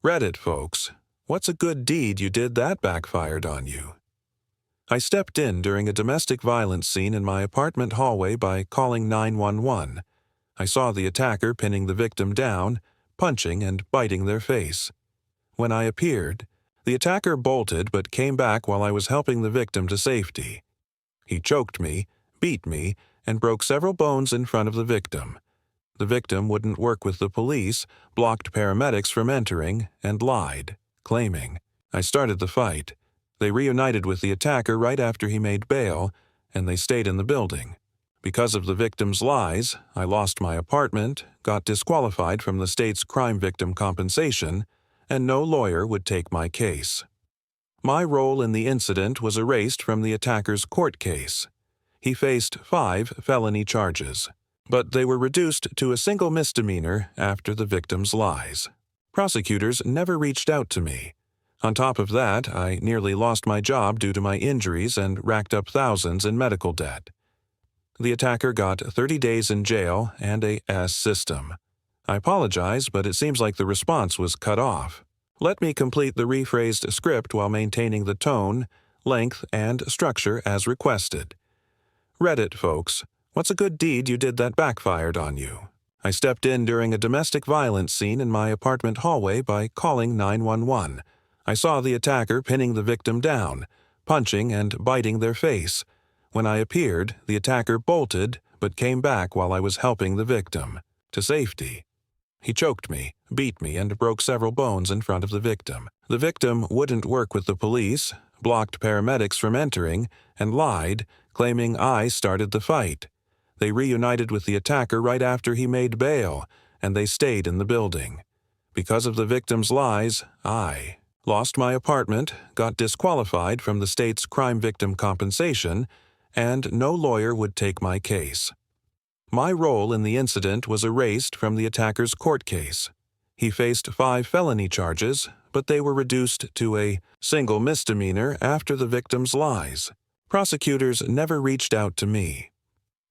Reddit folks, what's a good deed you did that backfired on you? I stepped in during a domestic violence scene in my apartment hallway by calling 911. I saw the attacker pinning the victim down, punching and biting their face. When I appeared, the attacker bolted but came back while I was helping the victim to safety. He choked me, beat me, and broke several bones in front of the victim. The victim wouldn't work with the police, blocked paramedics from entering, and lied, claiming I started the fight. They reunited with the attacker right after he made bail, and they stayed in the building. Because of the victim's lies, I lost my apartment, got disqualified from the state's crime victim compensation, and no lawyer would take my case. My role in the incident was erased from the attacker's court case. He faced 5 felony charges, but they were reduced to a single misdemeanor after the victim's lies. Prosecutors never reached out to me. On top of that, I nearly lost my job due to my injuries and racked up thousands in medical debt. The attacker got 30 days in jail and a S system. I apologize, but it seems like the response was cut off. Let me complete the rephrased script while maintaining the tone, length, and structure as requested. Reddit folks, what's a good deed you did that backfired on you? I stepped in during a domestic violence scene in my apartment hallway by calling 911. I saw the attacker pinning the victim down, punching and biting their face. When I appeared, the attacker bolted but came back while I was helping the victim to safety. He choked me, beat me, and broke several bones in front of the victim. The victim wouldn't work with the police, blocked paramedics from entering, and lied, claiming I started the fight. They reunited with the attacker right after he made bail, and they stayed in the building. Because of the victim's lies, I lost my apartment, got disqualified from the state's crime victim compensation, and no lawyer would take my case. My role in the incident was erased from the attacker's court case. He faced 5 felony charges, but they were reduced to a single misdemeanor after the victim's lies. Prosecutors never reached out to me.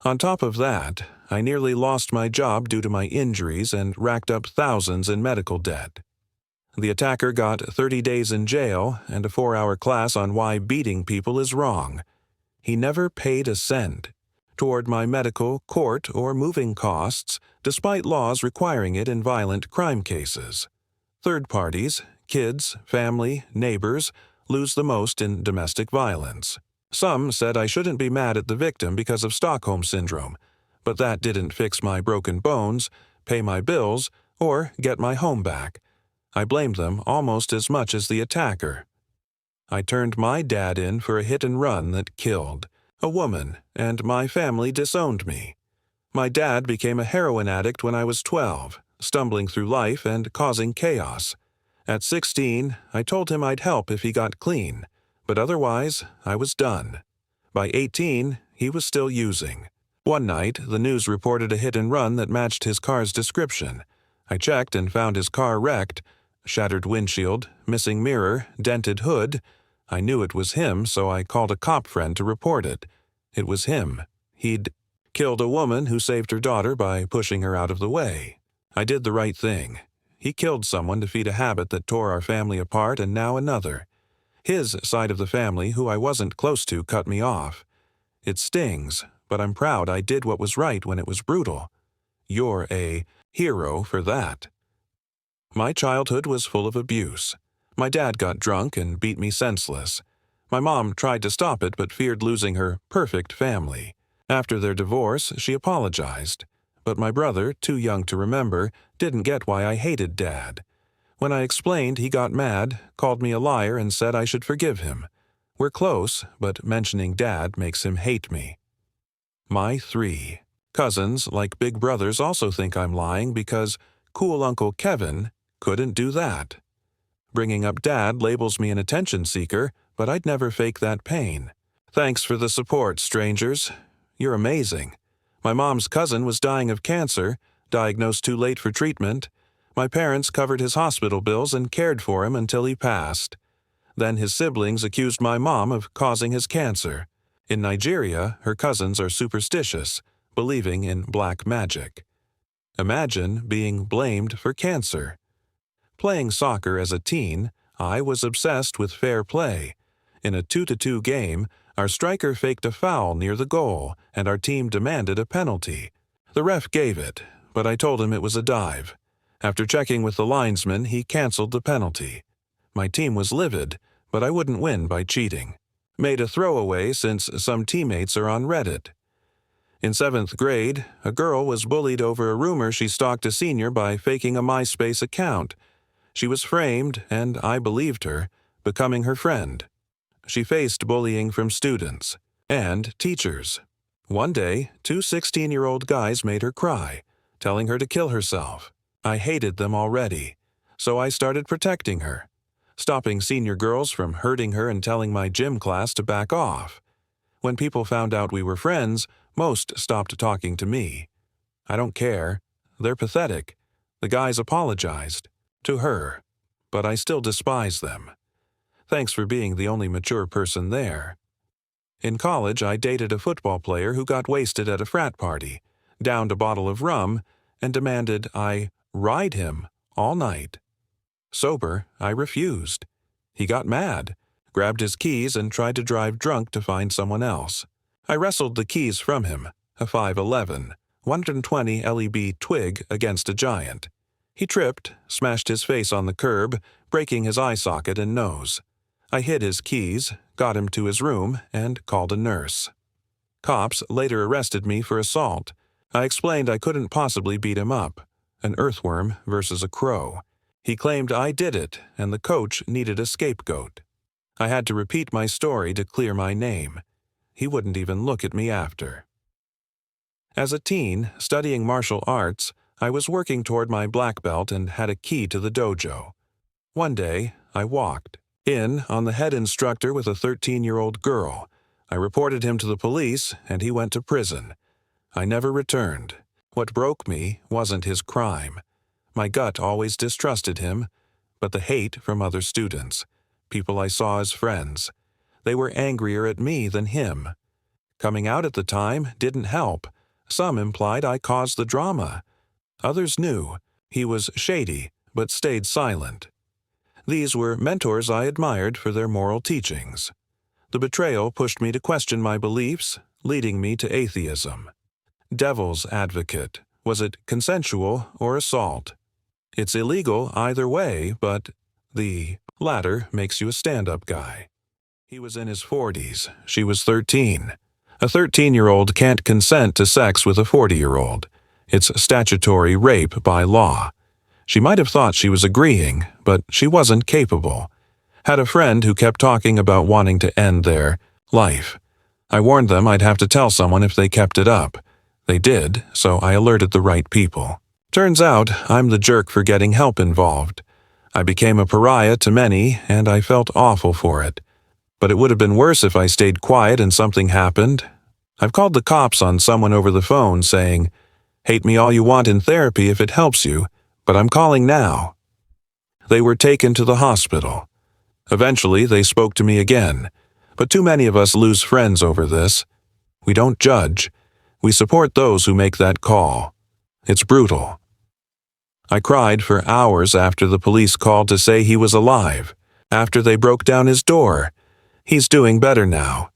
On top of that, I nearly lost my job due to my injuries and racked up thousands in medical debt. The attacker got 30 days in jail and a 4-hour class on why beating people is wrong. He never paid a cent toward my medical, court, or moving costs, despite laws requiring it in violent crime cases. Third parties, kids, family, neighbors, lose the most in domestic violence. Some said I shouldn't be mad at the victim because of Stockholm Syndrome, but that didn't fix my broken bones, pay my bills, or get my home back. I blamed them almost as much as the attacker. I turned my dad in for a hit and run that killed a woman, and my family disowned me. My dad became a heroin addict when I was 12, stumbling through life and causing chaos. At 16, I told him I'd help if he got clean, but otherwise, I was done. By 18, he was still using. One night, the news reported a hit and run that matched his car's description. I checked and found his car wrecked, shattered windshield, missing mirror, dented hood. I knew it was him, so I called a cop friend to report it. It was him. He'd killed a woman who saved her daughter by pushing her out of the way. I did the right thing. He killed someone to feed a habit that tore our family apart, and now another. His side of the family, who I wasn't close to, cut me off. It stings, but I'm proud I did what was right when it was brutal. You're a hero for that. My childhood was full of abuse. My dad got drunk and beat me senseless. My mom tried to stop it but feared losing her perfect family. After their divorce, she apologized. But my brother, too young to remember, didn't get why I hated Dad. When I explained, he got mad, called me a liar, and said I should forgive him. We're close, but mentioning Dad makes him hate me. My 3 cousins, like big brothers, also think I'm lying because cool Uncle Kevin couldn't do that. Bringing up Dad labels me an attention seeker, but I'd never fake that pain. Thanks for the support, strangers. You're amazing. My mom's cousin was dying of cancer, diagnosed too late for treatment. My parents covered his hospital bills and cared for him until he passed. Then his siblings accused my mom of causing his cancer. In Nigeria, her cousins are superstitious, believing in black magic. Imagine being blamed for cancer. Playing soccer as a teen, I was obsessed with fair play. In a 2-2 game, our striker faked a foul near the goal, and our team demanded a penalty. The ref gave it, but I told him it was a dive. After checking with the linesman, he canceled the penalty. My team was livid, but I wouldn't win by cheating. Made a throwaway since some teammates are on Reddit. In 7th grade, a girl was bullied over a rumor she stalked a senior by faking a MySpace account. She was framed, and I believed her, becoming her friend. She faced bullying from students and teachers. One day, 2 16-year-old guys made her cry, telling her to kill herself. I hated them already, so I started protecting her, stopping senior girls from hurting her and telling my gym class to back off. When people found out we were friends, most stopped talking to me. I don't care. They're pathetic. The guys apologized. To her. But I still despise them. Thanks for being the only mature person there. In college, I dated a football player who got wasted at a frat party, downed a bottle of rum, and demanded I ride him all night. Sober, I refused. He got mad, grabbed his keys, and tried to drive drunk to find someone else. I wrestled the keys from him, a 5'11", 120 LEB twig against a giant. He tripped, smashed his face on the curb, breaking his eye socket and nose. I hid his keys, got him to his room, and called a nurse. Cops later arrested me for assault. I explained I couldn't possibly beat him up. An earthworm versus a crow. He claimed I did it, and the coach needed a scapegoat. I had to repeat my story to clear my name. He wouldn't even look at me after. As a teen, studying martial arts, I was working toward my black belt and had a key to the dojo. One day, I walked in on the head instructor with a 13-year-old girl. I reported him to the police, and he went to prison. I never returned. What broke me wasn't his crime. My gut always distrusted him, but the hate from other students, people I saw as friends. They were angrier at me than him. Coming out at the time didn't help. Some implied I caused the drama. Others knew. He was shady, but stayed silent. These were mentors I admired for their moral teachings. The betrayal pushed me to question my beliefs, leading me to atheism. Devil's advocate. Was it consensual or assault? It's illegal either way, but the latter makes you a stand-up guy. He was in his 40s. She was 13. A 13-year-old can't consent to sex with a 40-year-old. It's statutory rape by law. She might have thought she was agreeing, but she wasn't capable. Had a friend who kept talking about wanting to end their life. I warned them I'd have to tell someone if they kept it up. They did, so I alerted the right people. Turns out I'm the jerk for getting help involved. I became a pariah to many, and I felt awful for it. But it would have been worse if I stayed quiet and something happened. I've called the cops on someone over the phone saying, "Hate me all you want in therapy if it helps you, but I'm calling now." They were taken to the hospital. Eventually, they spoke to me again, but too many of us lose friends over this. We don't judge. We support those who make that call. It's brutal. I cried for hours after the police called to say he was alive, after they broke down his door. He's doing better now.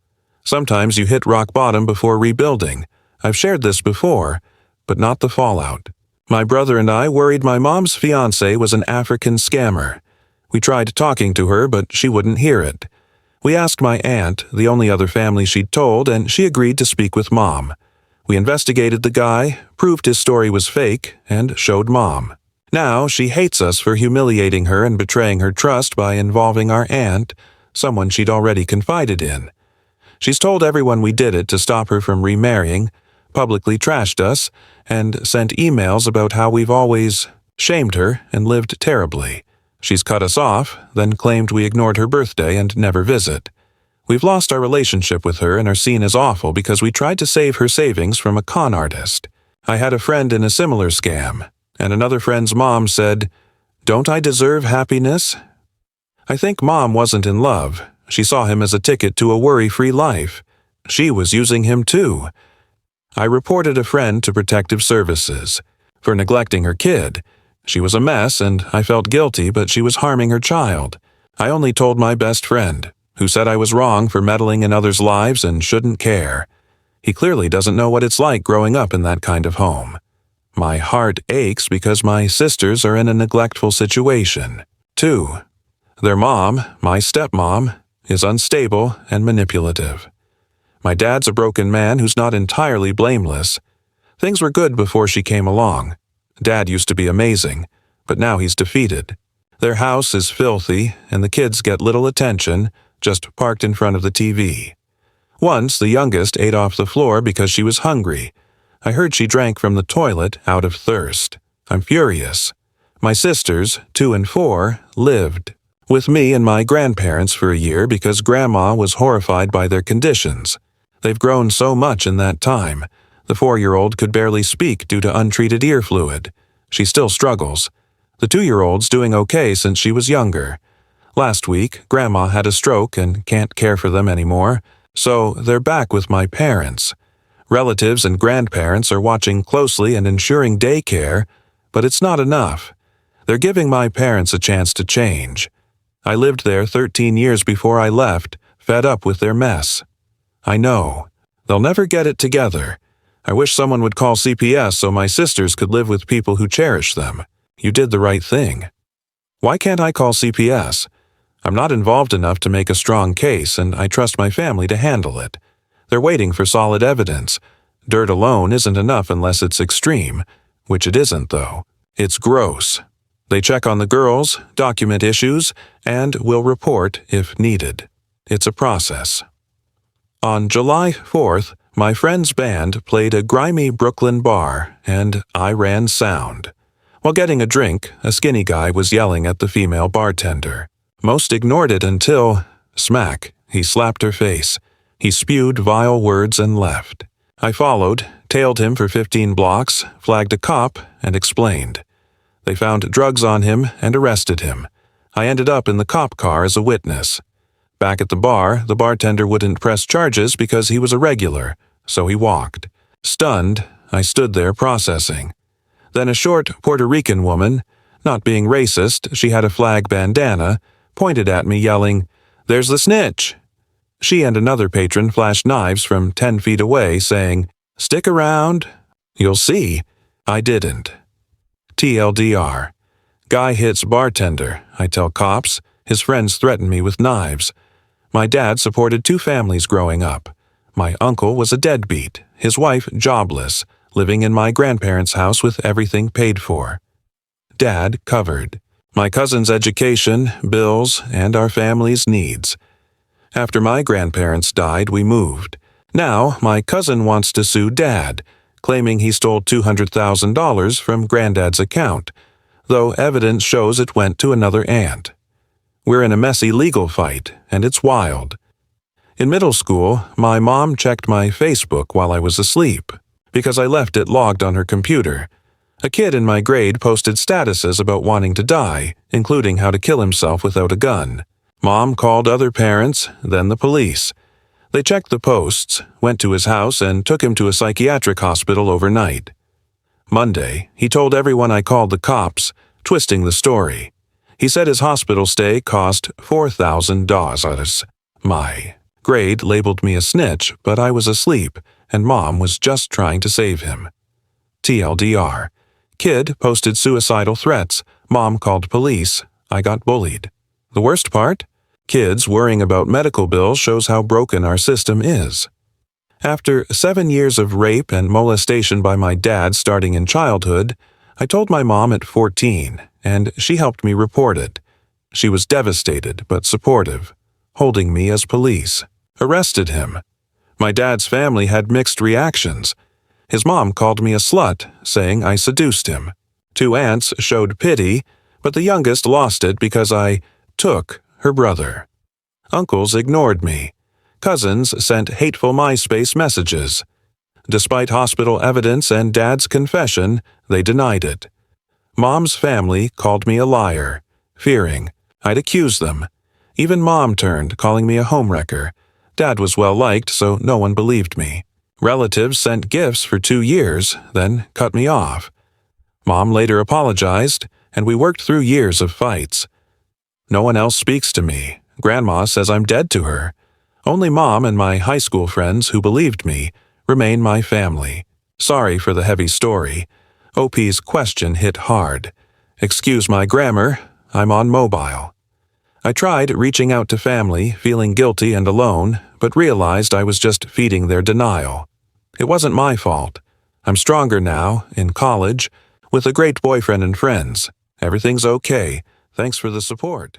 Sometimes you hit rock bottom before rebuilding. I've shared this before, but not the fallout. My brother and I worried my mom's fiancé was an African scammer. We tried talking to her, but she wouldn't hear it. We asked my aunt, the only other family she'd told, and she agreed to speak with Mom. We investigated the guy, proved his story was fake, and showed Mom. Now she hates us for humiliating her and betraying her trust by involving our aunt, someone she'd already confided in. She's told everyone we did it to stop her from remarrying, publicly trashed us, and sent emails about how we've always shamed her and lived terribly. She's cut us off, then claimed we ignored her birthday and never visit. We've lost our relationship with her and are seen as awful because we tried to save her savings from a con artist. I had a friend in a similar scam, and another friend's mom said, "Don't I deserve happiness?" I think Mom wasn't in love. She saw him as a ticket to a worry-free life. She was using him too. I reported a friend to Protective Services for neglecting her kid. She was a mess and I felt guilty, but she was harming her child. I only told my best friend, who said I was wrong for meddling in others' lives and shouldn't care. He clearly doesn't know what it's like growing up in that kind of home. My heart aches because my sisters are in a neglectful situation. 2. Their mom, my stepmom, is unstable and manipulative. My dad's a broken man who's not entirely blameless. Things were good before she came along. Dad used to be amazing, but now he's defeated. Their house is filthy, and the kids get little attention, just parked in front of the TV. Once, the youngest ate off the floor because she was hungry. I heard she drank from the toilet out of thirst. I'm furious. My sisters, 2 and 4, lived with me and my grandparents for a year because Grandma was horrified by their conditions. They've grown so much in that time. The 4-year-old could barely speak due to untreated ear fluid. She still struggles. The 2-year-old's doing okay since she was younger. Last week, Grandma had a stroke and can't care for them anymore, so they're back with my parents. Relatives and grandparents are watching closely and ensuring daycare, but it's not enough. They're giving my parents a chance to change. I lived there 13 years before I left, fed up with their mess. I know. They'll never get it together. I wish someone would call CPS so my sisters could live with people who cherish them. You did the right thing. Why can't I call CPS? I'm not involved enough to make a strong case, and I trust my family to handle it. They're waiting for solid evidence. Dirt alone isn't enough unless it's extreme, which it isn't, though. It's gross. They check on the girls, document issues, and will report if needed. It's a process. On July 4th, my friend's band played a grimy Brooklyn bar, and I ran sound. While getting a drink, a skinny guy was yelling at the female bartender. Most ignored it until, smack, he slapped her face. He spewed vile words and left. I followed, tailed him for 15 blocks, flagged a cop, and explained. They found drugs on him and arrested him. I ended up in the cop car as a witness. Back at the bar, the bartender wouldn't press charges because he was a regular, so he walked. Stunned, I stood there processing. Then a short Puerto Rican woman, not being racist, she had a flag bandana, pointed at me yelling, "There's the snitch!" She and another patron flashed knives from 10 feet away, saying, "Stick around. You'll see." I didn't. TLDR. Guy hits bartender, I tell cops. His friends threaten me with knives. My dad supported 2 families growing up. My uncle was a deadbeat, his wife jobless, living in my grandparents' house with everything paid for. Dad covered. My cousin's education, bills, and our family's needs. After my grandparents died, we moved. Now, my cousin wants to sue Dad, claiming he stole $200,000 from Granddad's account, though evidence shows it went to another aunt. We're in a messy legal fight, and it's wild. In middle school, my mom checked my Facebook while I was asleep, because I left it logged on her computer. A kid in my grade posted statuses about wanting to die, including how to kill himself without a gun. Mom called other parents, then the police. They checked the posts, went to his house, and took him to a psychiatric hospital overnight. Monday, he told everyone I called the cops, twisting the story. He said his hospital stay cost $4,000. My grade labeled me a snitch, but I was asleep, and Mom was just trying to save him. TLDR. Kid posted suicidal threats. Mom called police. I got bullied. The worst part? Kids worrying about medical bills shows how broken our system is. After 7 years of rape and molestation by my dad starting in childhood, I told my mom at 14, and she helped me report it. She was devastated but supportive, holding me as police. Arrested him. My dad's family had mixed reactions. His mom called me a slut, saying I seduced him. 2 aunts showed pity, but the youngest lost it because I took her brother. Uncles ignored me. Cousins sent hateful MySpace messages. Despite hospital evidence and Dad's confession, they denied it. Mom's family called me a liar, fearing I'd accuse them. Even Mom turned, calling me a homewrecker. Dad was well-liked, so no one believed me. Relatives sent gifts for 2 years, then cut me off. Mom later apologized. and we worked through years of fights. No one else speaks to me. Grandma says I'm dead to her. Only Mom and my high school friends who believed me remain my family. Sorry for the heavy story. OP's question hit hard. Excuse my grammar, I'm on mobile. I tried reaching out to family, feeling guilty and alone, but realized I was just feeding their denial. It wasn't my fault. I'm stronger now, in college, with a great boyfriend and friends. Everything's okay. Thanks for the support.